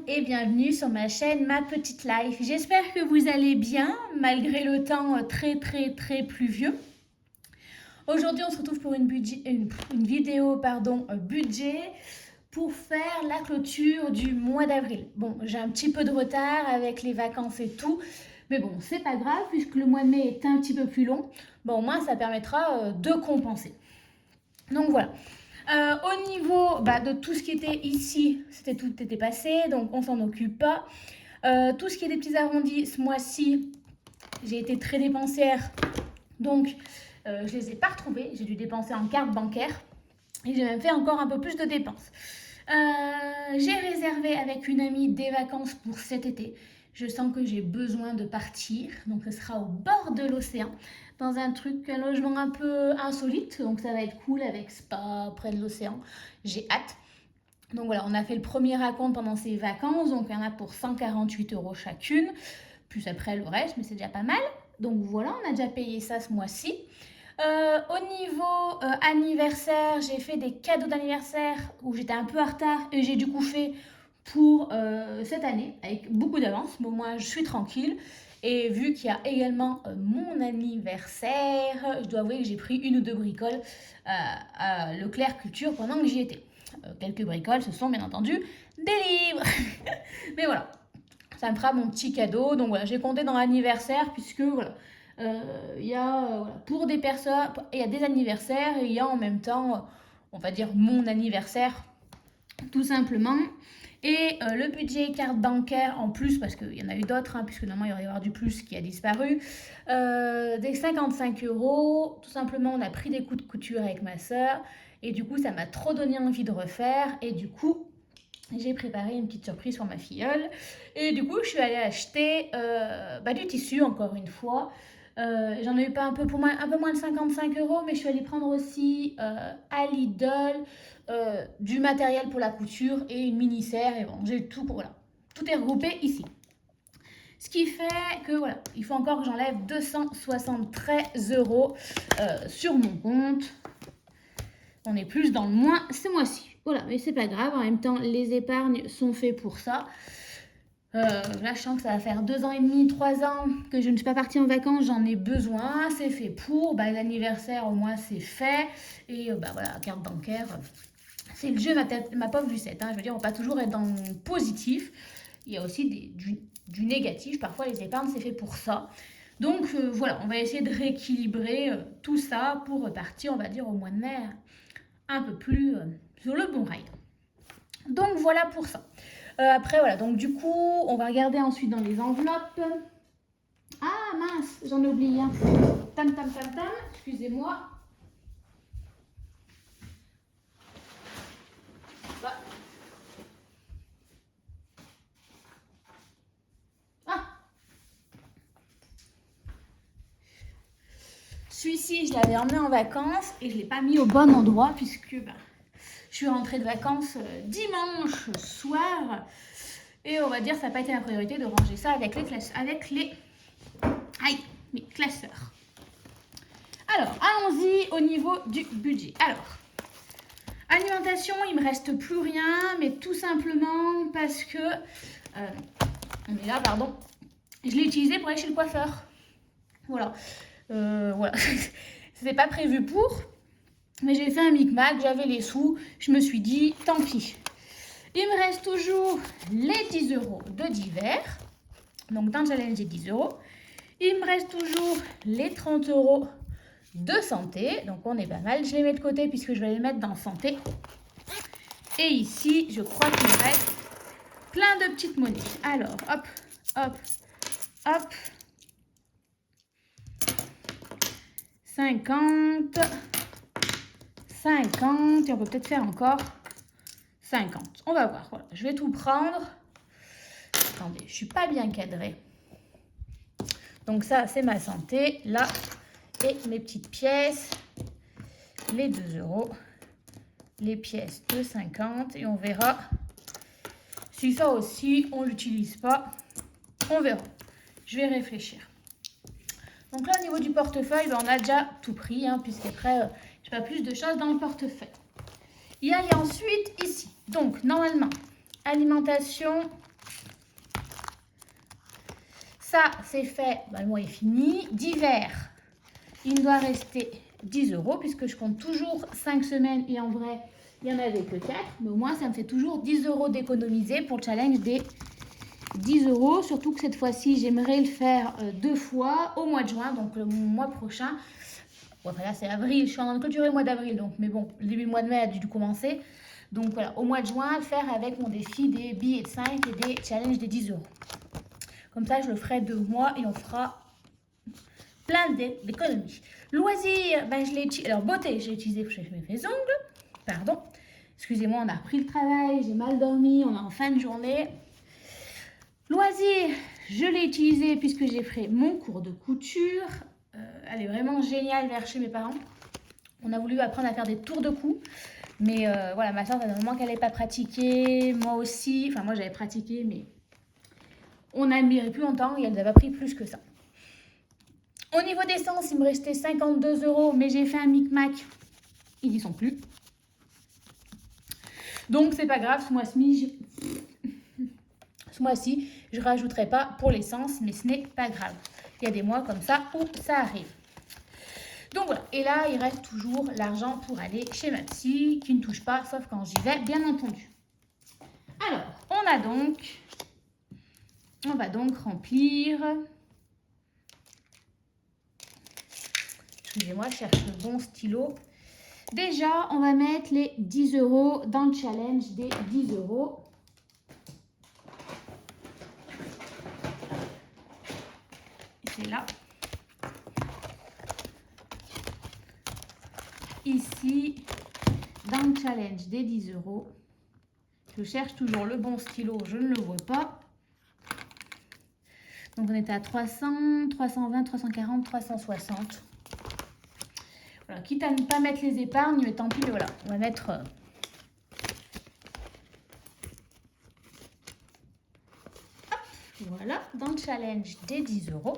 et bienvenue sur ma chaîne Ma Petite Life. J'espère que vous allez bien malgré le temps très pluvieux. Aujourd'hui on se retrouve pour une vidéo budget pour faire la clôture du mois d'avril. Bon, j'ai un petit peu de retard avec les vacances et tout, mais bon, c'est pas grave puisque le mois de mai est un petit peu plus long. Bon, au moins ça permettra de compenser. Donc voilà. Au niveau de tout ce qui était ici, tout était passé, donc on s'en occupe pas. Tout ce qui est des petits arrondis, ce mois-ci, j'ai été très dépensière, donc je les ai pas retrouvés. J'ai dû dépenser en carte bancaire et j'ai même fait encore un peu plus de dépenses. J'ai réservé avec une amie des vacances pour cet été. Je sens que j'ai besoin de partir, donc ce sera au bord de l'océan, dans un logement un peu insolite, donc ça va être cool avec spa près de l'océan. J'ai hâte. Donc voilà, on a fait le premier raconte pendant ces vacances, donc il y en a pour 148 € chacune, plus après le reste, mais c'est déjà pas mal. Donc voilà, on a déjà payé ça ce mois-ci. Au niveau anniversaire, j'ai fait des cadeaux d'anniversaire où j'étais un peu en retard et j'ai du coup fait pour cette année avec beaucoup d'avance. Bon, moi je suis tranquille et vu qu'il y a également mon anniversaire, je dois avouer que j'ai pris une ou deux bricoles à Leclerc Culture pendant que j'y étais. Quelques bricoles, ce sont bien entendu des livres. Mais voilà, ça me fera mon petit cadeau. Donc voilà, j'ai compté dans l'anniversaire puisque voilà, il y a pour des personnes, il y a des anniversaires et il y a en même temps, on va dire mon anniversaire, tout simplement. Et le budget carte bancaire en plus, parce qu'il y en a eu d'autres, puisque normalement il y aurait y avoir du plus qui a disparu, des 55 €. Tout simplement, on a pris des coups de couture avec ma soeur et du coup, ça m'a trop donné envie de refaire. Et du coup, j'ai préparé une petite surprise pour ma filleule. Et du coup, je suis allée acheter du tissu, encore une fois. J'en ai eu pas un peu moins de 55 €, mais je suis allée prendre aussi à Lidl du matériel pour la couture et une mini-serre. Et bon, j'ai tout, voilà. Tout est regroupé ici. Ce qui fait que voilà, il faut encore que j'enlève 273 € sur mon compte. On est plus dans le moins ce mois-ci. Voilà, mais c'est pas grave. En même temps, les épargnes sont faites pour ça. Là, je sens que ça va faire 2 ans et demi, 3 ans que je ne suis pas partie en vacances. J'en ai besoin. C'est fait pour. L'anniversaire, au moins, c'est fait. Et voilà, carte bancaire. C'est le jeu, ma pauvre Lucette. Je veux dire, on va pas toujours être dans le positif. Il y a aussi du négatif. Parfois, les épargnes, c'est fait pour ça. Donc, voilà, on va essayer de rééquilibrer tout ça pour repartir, on va dire, au mois de mai, un peu plus sur le bon ride. Donc, voilà pour ça. Après, voilà, donc du coup, on va regarder ensuite dans les enveloppes. Ah, mince, j'en ai oublié un. Tam, excusez-moi. Celui-ci, je l'avais emmené en vacances et je ne l'ai pas mis au bon endroit puisque je suis rentrée de vacances dimanche soir. Et on va dire que ça n'a pas été ma priorité de ranger ça avec mes classeurs. Alors, allons-y au niveau du budget. Alors, alimentation, il ne me reste plus rien, mais tout simplement parce que, je l'ai utilisé pour aller chez le coiffeur. Voilà. C'était pas prévu pour, mais j'ai fait un micmac, j'avais les sous, je me suis dit, tant pis. Il me reste toujours les 10 € de divers. Donc, dans le challenge, j'ai 10 €. Il me reste toujours les 30 € de santé. Donc, on est pas mal. Je les mets de côté puisque je vais les mettre dans santé. Et ici, je crois qu'il me reste plein de petites monnaies. Alors, hop. 50. Et on peut peut-être faire encore 50. On va voir. Voilà. Je vais tout prendre. Attendez, je ne suis pas bien cadrée. Donc ça, c'est ma santé. Là, et mes petites pièces. Les 2 €. Les pièces de 50. Et on verra si ça aussi, on ne l'utilise pas. On verra. Je vais réfléchir. Donc là, au niveau du portefeuille, on a déjà tout pris, puisqu'après, je n'ai pas plus de choses dans le portefeuille. Il y a ensuite ici. Donc, normalement, alimentation, Ça, c'est fait. Ben, le mois est fini. D'hiver, il me doit rester 10 € puisque je compte toujours 5 semaines et en vrai, il n'y en avait que 4. Mais au moins, ça me fait toujours 10 € d'économiser pour le challenge des 10 €. Surtout que cette fois-ci, j'aimerais le faire 2 fois au mois de juin, donc le mois prochain. Bon, enfin là, c'est avril. Je suis en train de clôturer le mois d'avril. Donc, mais bon, le début du mois de mai a dû commencer. Donc voilà, au mois de juin, le faire avec mon défi des billets de 5 et des challenges des 10 €. Comme ça, je le ferai 2 mois et on fera plein d'économies. Loisirs, ben, je l'ai utilisé. Alors, beauté, j'ai utilisé pour faire mes ongles. Pardon. Excusez-moi, on a repris le travail, j'ai mal dormi, on est en fin de journée. Loisirs, je l'ai utilisé puisque j'ai fait mon cours de couture. Elle est vraiment géniale vers chez mes parents. On a voulu apprendre à faire des tours de cou. Mais voilà, ma soeur, ça fait un moment qu'elle n'avait pas pratiqué. Moi aussi. Enfin, moi, j'avais pratiqué, mais on a mis plus longtemps et elle n'avait pas pris plus que ça. Au niveau d'essence, il me restait 52 €, mais j'ai fait un micmac. Ils n'y sont plus. Donc, c'est pas grave, ce mois-ci, je ne rajouterai pas pour l'essence, mais ce n'est pas grave. Il y a des mois comme ça où ça arrive. Donc voilà, et là, il reste toujours l'argent pour aller chez ma psy, qui ne touche pas, sauf quand j'y vais, bien entendu. Alors, on va donc remplir. Excusez-moi, je cherche le bon stylo. Déjà, on va mettre les 10 € dans le challenge des 10 €. C'est là. Ici, dans le challenge des 10 €. Je cherche toujours le bon stylo, je ne le vois pas. Donc, on était à 300, 320, 340, 360. Voilà, quitte à ne pas mettre les épargnes, mais tant pis, mais voilà, on va mettre... Voilà, dans le challenge des 10 €.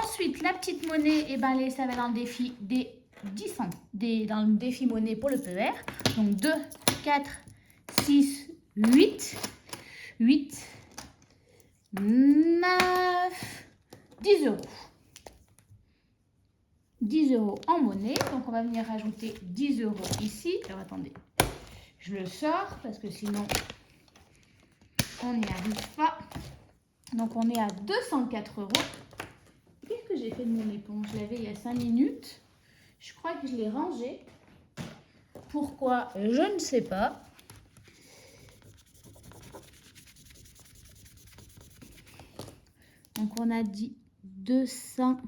Ensuite, la petite monnaie, et ben, ça va dans le défi des 10 cents, dans le défi monnaie pour le PER. Donc 2, 4, 6, 8, 8, 9, 10 €. 10 € en monnaie. Donc, on va venir rajouter 10 € ici. Alors, attendez, je le sors parce que sinon, on n'y arrive pas. Donc, on est à 204 €. Qu'est-ce que j'ai fait de mon éponge? Je l'avais il y a 5 minutes. Je crois que je l'ai rangée. Pourquoi? Je ne sais pas. Donc, on a dit 204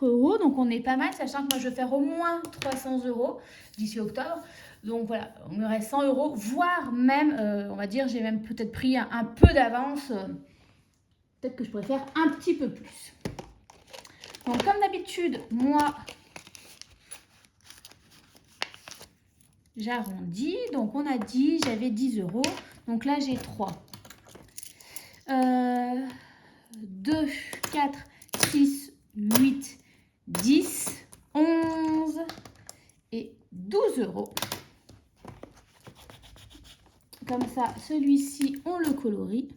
€. Donc, on est pas mal, sachant que moi, je vais faire au moins 300 € d'ici octobre. Donc, voilà, on me reste 100 €, voire même, on va dire, j'ai même peut-être pris un peu d'avance. Peut-être que je pourrais faire un petit peu plus. Donc, comme d'habitude, moi, j'arrondis. Donc, on a dit, j'avais 10 €. Donc, là, j'ai 3. 2, 4, 6, 8, 10, 11 et 12 €. Comme ça, celui-ci, on le colorie.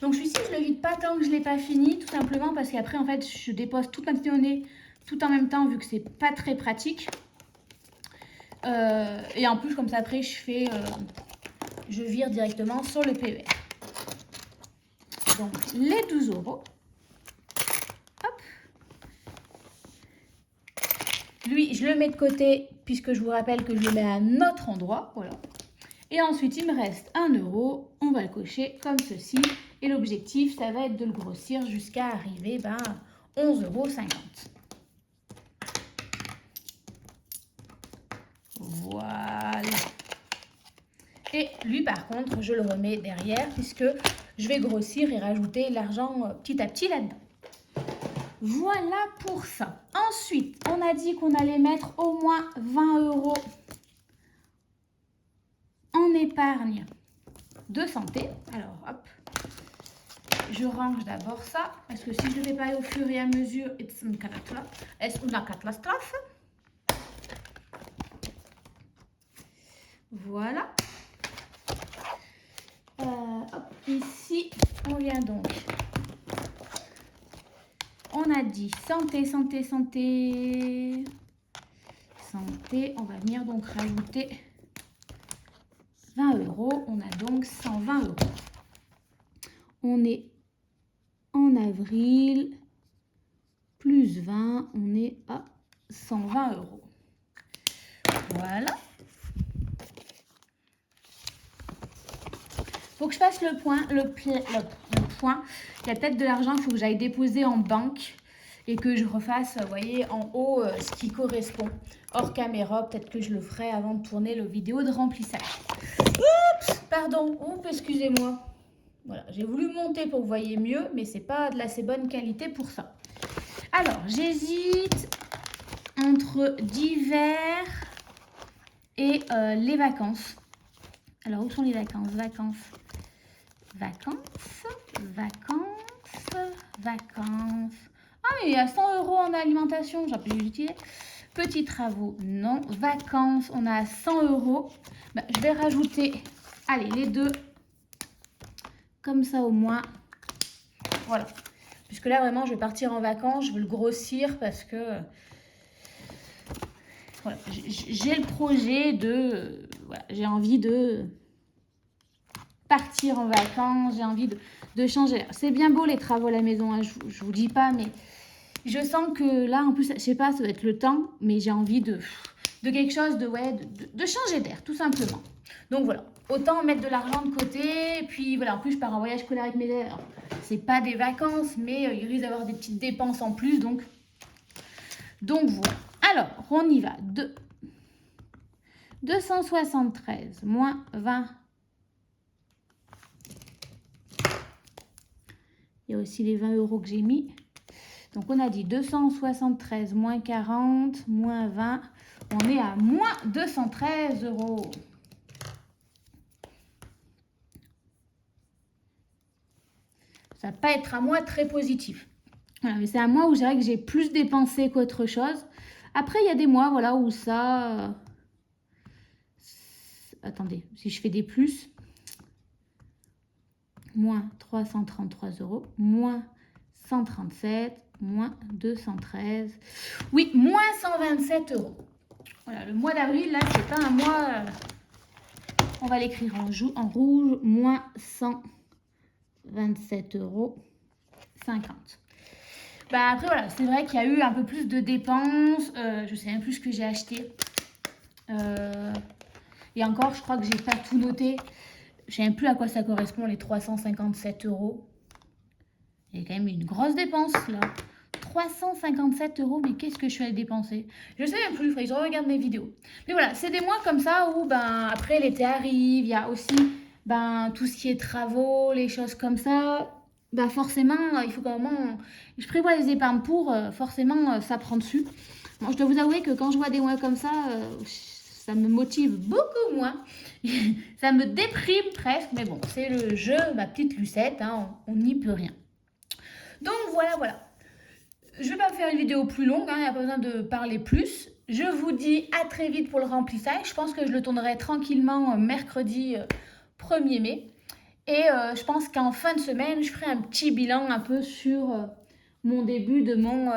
Donc, celui-ci, je ne le vide pas tant que je ne l'ai pas fini, tout simplement parce qu'après, en fait, je dépose toute ma petite monnaie tout en même temps, vu que c'est pas très pratique. Et en plus, comme ça, après, je vire directement sur le PER. Donc, les 12 €. Hop. Lui, je le mets de côté, puisque je vous rappelle que je le mets à un autre endroit. Voilà. Et ensuite, il me reste 1 €. On va le cocher comme ceci. Et l'objectif, ça va être de le grossir jusqu'à arriver à 11,50 €. Voilà. Et lui, par contre, je le remets derrière puisque je vais grossir et rajouter l'argent petit à petit là-dedans. Voilà pour ça. Ensuite, on a dit qu'on allait mettre au moins 20 € en épargne de santé. Alors, hop, je range d'abord ça parce que si je ne le fais pas au fur et à mesure, c'est une catastrophe. Voilà. dit santé, santé, santé. Santé, on va venir donc rajouter 20 €. On a donc 120 €. On est en avril, plus 20, on est à 120 €. Voilà. Faut que je fasse le point, la tête de l'argent, il faut que j'aille déposer en banque et que je refasse, vous voyez, en haut, ce qui correspond. Hors caméra, peut-être que je le ferai avant de tourner la vidéo de remplissage. Oups, pardon, oups, excusez-moi. Voilà, j'ai voulu monter pour que vous voyez mieux, mais c'est pas de l'assez bonne qualité pour ça. Alors, j'hésite entre d'hiver et les vacances. Alors, où sont les vacances? Vacances. Ah, mais il y a 100 € en alimentation, j'ai pu l'utiliser. Petits travaux, non. Vacances, on a 100 €. Ben, je vais rajouter, allez, les deux. Comme ça au moins. Voilà. Puisque là, vraiment, je vais partir en vacances. Je veux le grossir parce que voilà, j'ai le projet de... Voilà, j'ai envie de partir en vacances. J'ai envie de changer. C'est bien beau les travaux à la maison, hein, je vous dis pas, mais je sens que là, en plus, je sais pas, ça va être le temps, mais j'ai envie de quelque chose, de changer d'air, tout simplement. Donc voilà, autant mettre de l'argent de côté. Et puis voilà, en plus, je pars en voyage scolaire avec mes élèves. C'est pas des vacances, mais il risque d'avoir des petites dépenses en plus. Donc voilà. Alors, on y va. 273 moins 20. Il y a aussi les 20 € que j'ai mis. Donc, on a dit 273 moins 40 moins 20. On est à moins 213 €. Ça va pas être un mois très positif. Voilà, mais c'est un mois où je dirais que j'ai plus dépensé qu'autre chose. Après, il y a des mois, voilà, où ça... Attendez, si je fais des plus... Moins 333 €, moins 137, moins 213. Oui, moins 127 €. Voilà, le mois d'avril, là, c'est pas un mois... on va l'écrire en rouge, moins 127 € 50. Bah après, voilà, c'est vrai qu'il y a eu un peu plus de dépenses. Je sais même plus ce que j'ai acheté. Et encore, je crois que j'ai pas tout noté. Je sais même plus à quoi ça correspond, les 357 €. Il y a quand même une grosse dépense, là. 357 €, mais qu'est-ce que je suis allée dépenser? Je sais même plus, il faudrait que je regarde mes vidéos. Mais voilà, c'est des mois comme ça où, ben, après l'été arrive, il y a aussi, ben, tout ce qui est travaux, les choses comme ça. Ben, forcément, il faut quand même... Je prévois les épargnes pour, forcément, ça prend dessus. Bon, je dois vous avouer que quand je vois des mois comme ça me motive beaucoup moins. Ça me déprime presque, mais bon, c'est le jeu, ma petite Lucette, hein, on n'y peut rien. Donc voilà. Je ne vais pas faire une vidéo plus longue, il n'y a pas besoin de parler plus. Je vous dis à très vite pour le remplissage. Je pense que je le tournerai tranquillement mercredi 1er mai. Et je pense qu'en fin de semaine, je ferai un petit bilan un peu sur mon début de mon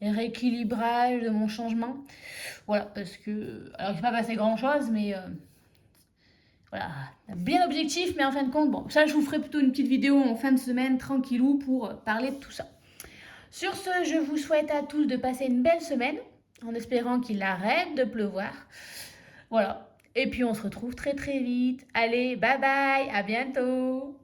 rééquilibrage, de mon changement. Voilà, parce que... Alors, il ne s'est pas passé grand-chose, mais... voilà, bien objectif, mais en fin de compte, bon, ça, je vous ferai plutôt une petite vidéo en fin de semaine, tranquillou, pour parler de tout ça. Sur ce, je vous souhaite à tous de passer une belle semaine, en espérant qu'il arrête de pleuvoir. Voilà, et puis on se retrouve très très vite. Allez, bye bye, à bientôt.